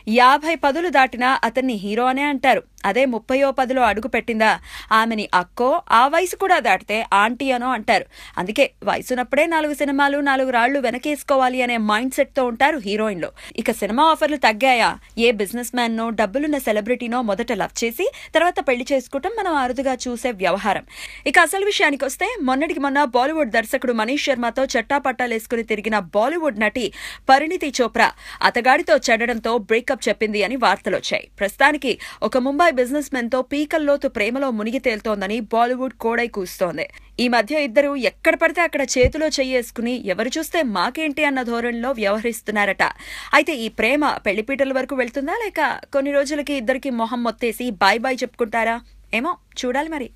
50 పదులు దాటినా అతన్ని హీరో అనే అంటారు. అదే 30వ పదిలో అడుగు పెట్టిందా ఆమెని అక్కో, ఆ వయసు కూడా దాటితే ఆంటీ అనో అంటారు. అందుకే వయసున్నప్పుడే 4 సినిమాలు 4 రాళ్లు వెనకేసుకోవాలి అనే మైండ్ సెట్ తో ఉంటారు హీరోయిన్లు. ఇక సినిమా ఆఫర్లు తగ్గాయా, ఏ బిజినెస్ మ్యాన్ నో డబ్బులున్న సెలబ్రిటీనో మొదట లవ్ చేసి తర్వాత పెళ్లి చేసుకోవటం మనం అరుదుగా చూసే వ్యవహారం. ఇక అసలు విషయానికి వస్తే మొన్నటికి మొన్న బాలీవుడ్ దర్శకుడు మనీష్ శర్మతో చట్టాపట్టాలేసుకుని తిరిగిన బాలీవుడ్ నటి పరిణీతి చోప్రా అతగాడితో చెడడంతో బ్రేకప్ చెప్పింది అని వార్తలొచ్చాయి. ప్రస్తుతానికి ఒక ముంబై బిజినెస్ మెన్ తో పీకల్లోతు ప్రేమలో మునిగి తేలుతోందని బాలీవుడ్ కోడై కూస్తోంది. ఈ మధ్య ఇద్దరు ఎక్కడ పడితే అక్కడ చేతిలో చెయ్యేసుకుని ఎవరు చూస్తే మాకేంటి అన్న ధోరణిలో వ్యవహరిస్తున్నారట. అయితే ఈ ప్రేమ పెళ్లిపీటల వరకు వెళ్తుందా, లేక కొన్ని రోజులకి ఇద్దరికి మొహం మొత్తేసి బాయ్ బాయ్ చెప్పుకుంటారా? ఏమో చూడాలి మరి.